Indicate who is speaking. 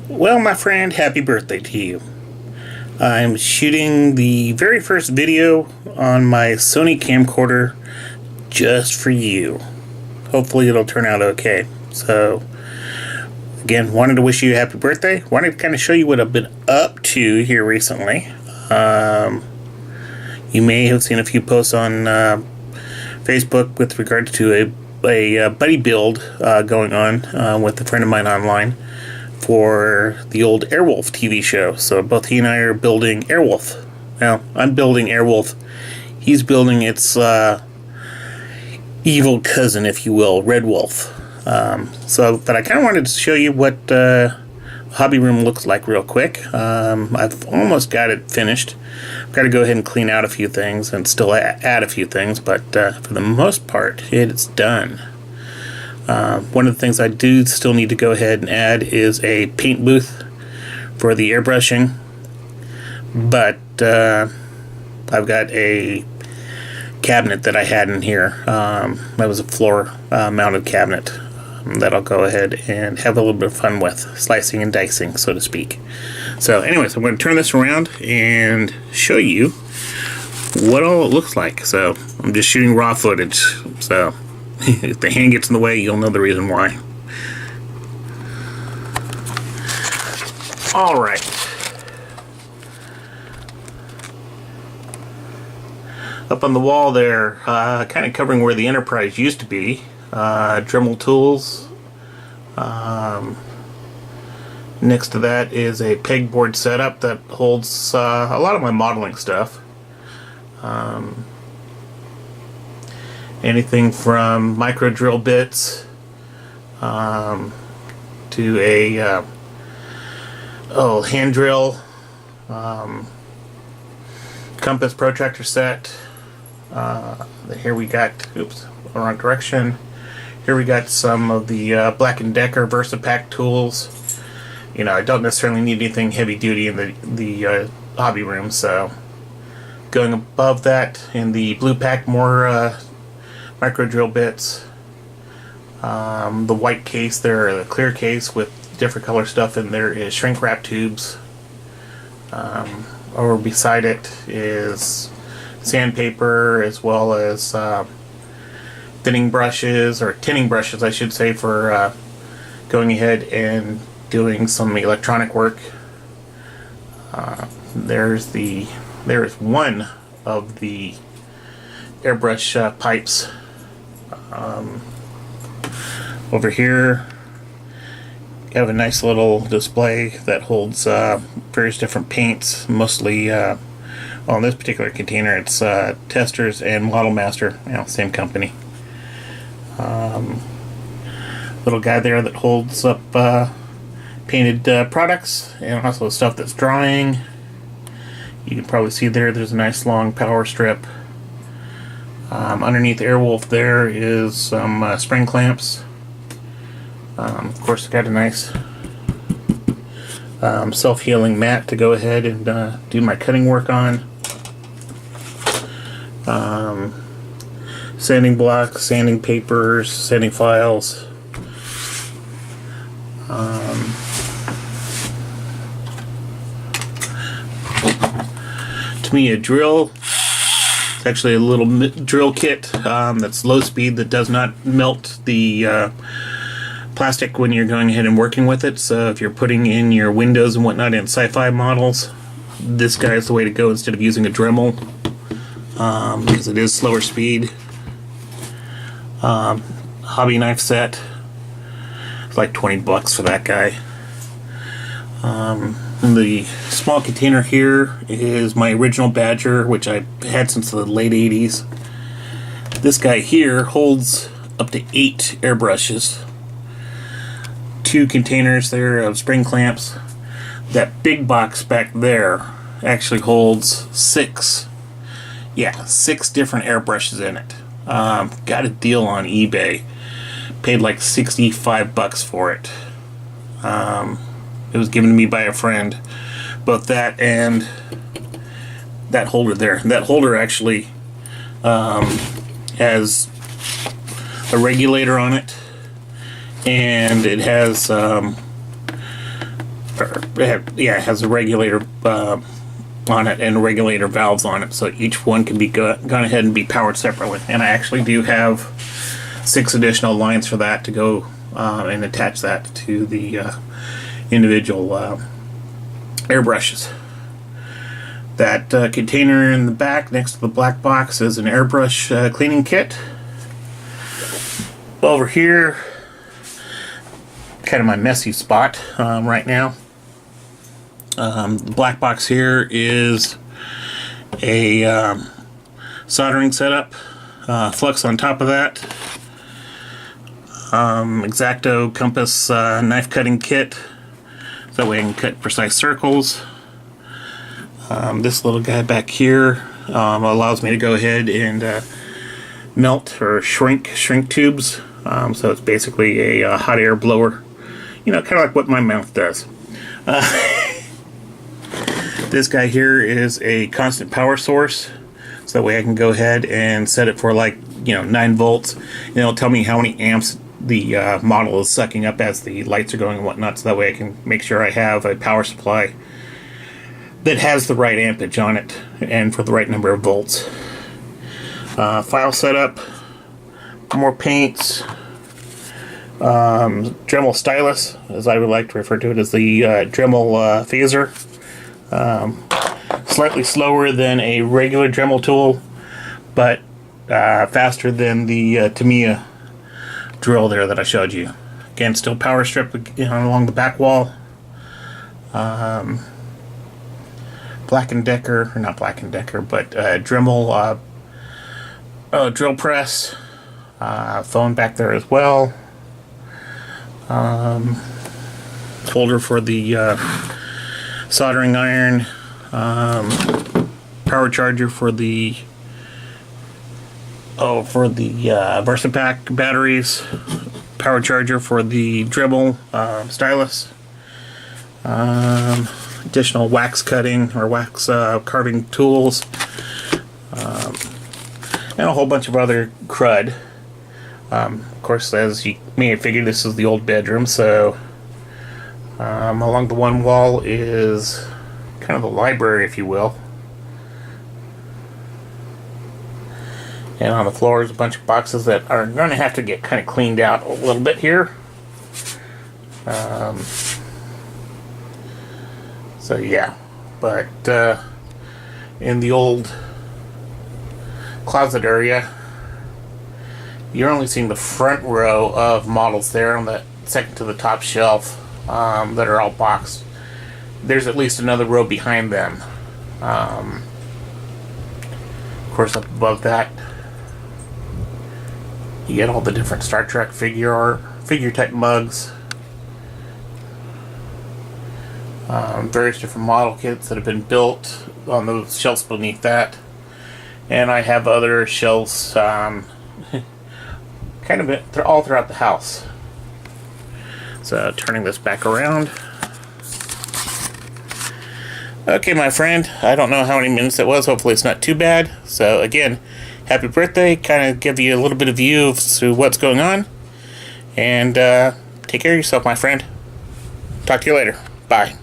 Speaker 1: Well, my friend, happy birthday to you. I'm shooting the very first video on my Sony camcorder just for you. Hopefully it'll turn out okay. So, again, wanted to wish you a happy birthday. Wanted to kind of show you what I've been up to here recently. You may have seen a few posts on Facebook with regard to a buddy build going on with a friend of mine online for the old Airwolf TV show. So both he and I are building Airwolf. Well, I'm building Airwolf. He's building its evil cousin, if you will, Red Wolf. But I kind of wanted to show you what hobby room looks like real quick. I've almost got it finished. I've got to go ahead and clean out a few things and still add a few things, but for the most part, it's done. One of the things I do still need to go ahead and add is a paint booth for the airbrushing, but I've got a cabinet that I had in here. That was a floor mounted cabinet that I'll go ahead and have a little bit of fun with, slicing and dicing, so to speak. So anyways, I'm going to turn this around and show you what all it looks like. So I'm just shooting raw footage, so if the hand gets in the way, you'll know the reason why. Alright. Up on the wall there, kind of covering where the Enterprise used to be, Dremel tools. Next to that is a pegboard setup that holds a lot of my modeling stuff. Anything from micro drill bits to a hand drill, compass protractor set. Here we got, oops, wrong direction. Here we got some of the Black & Decker VersaPack tools. You know, I don't necessarily need anything heavy duty in the hobby room, so going above that in the Blue Pack, more micro drill bits. The white case there, or the clear case with different color stuff in there, is shrink wrap tubes. Over beside it is sandpaper, as well as thinning brushes, or tinning brushes I should say, for going ahead and doing some electronic work. There is one of the airbrush pipes. Over here you have a nice little display that holds various different paints, mostly well, in this particular container it's Testers and Model Master, you know, same company. Little guy there that holds up painted products and also stuff that's drying. You can probably see there's a nice long power strip. Underneath Airwolf there is some spring clamps. Of course, got a nice self-healing mat to go ahead and do my cutting work on. Sanding blocks, sanding papers, sanding files. To me, a drill, it's actually a little drill kit that's low speed, that does not melt the plastic when you're going ahead and working with it. So if you're putting in your windows and whatnot in sci-fi models, this guy is the way to go instead of using a Dremel, because it is slower speed. Hobby knife set, it's like 20 bucks for that guy. The small container here is my original Badger, which I've had since the late 80s. This guy here holds up to 8 airbrushes. 2 containers there of spring clamps. That big box back there actually holds 6 different airbrushes in it. Got a deal on eBay. Paid like 65 bucks for it. It was given to me by a friend. Both that and that holder there. That holder actually has a regulator on it, and it has it has a regulator on it and regulator valves on it, so each one can be gone ahead and be powered separately. And I actually do have 6 additional lines for that to go and attach that to the individual airbrushes. That container in the back next to the black box is an airbrush cleaning kit. Over here, kind of my messy spot right now. The black box here is a soldering setup, flux on top of that, X-Acto compass knife cutting kit, so that way I can cut precise circles. This little guy back here allows me to go ahead and melt or shrink tubes, so it's basically a hot air blower, you know, kind of like what my mouth does. This guy here is a constant power source, so that way I can go ahead and set it for, like, you know, 9 volts, and it'll tell me how many amps the model is sucking up as the lights are going and whatnot, so that way I can make sure I have a power supply that has the right ampage on it and for the right number of volts. File setup, more paints, Dremel stylus, as I would like to refer to it, as the Dremel phaser. Slightly slower than a regular Dremel tool, but faster than the Tamiya drill there that I showed you. Again, still power strip, you know, along the back wall. Black & Decker, or not Black & Decker, but Dremel drill press, phone back there as well. Holder for the soldering iron, power charger for the VersaPack batteries, power charger for the Dremel stylus, additional wax cutting or wax carving tools, and a whole bunch of other crud. Of course, as you may have figured, this is the old bedroom, so along the one wall is kind of the library, if you will. And on the floor is a bunch of boxes that are going to have to get kind of cleaned out a little bit here. So yeah, but in the old closet area, you're only seeing the front row of models there on the second to the top shelf that are all boxed. There's at least another row behind them. Of course, up above that, you get all the different Star Trek figure type mugs, various different model kits that have been built on those shelves beneath that, and I have other shelves kind of all throughout the house. So turning this back around. Okay, my friend, I don't know how many minutes it was. Hopefully it's not too bad. So again, happy birthday. Kind of give you a little bit of view of what's going on. And take care of yourself, my friend. Talk to you later. Bye.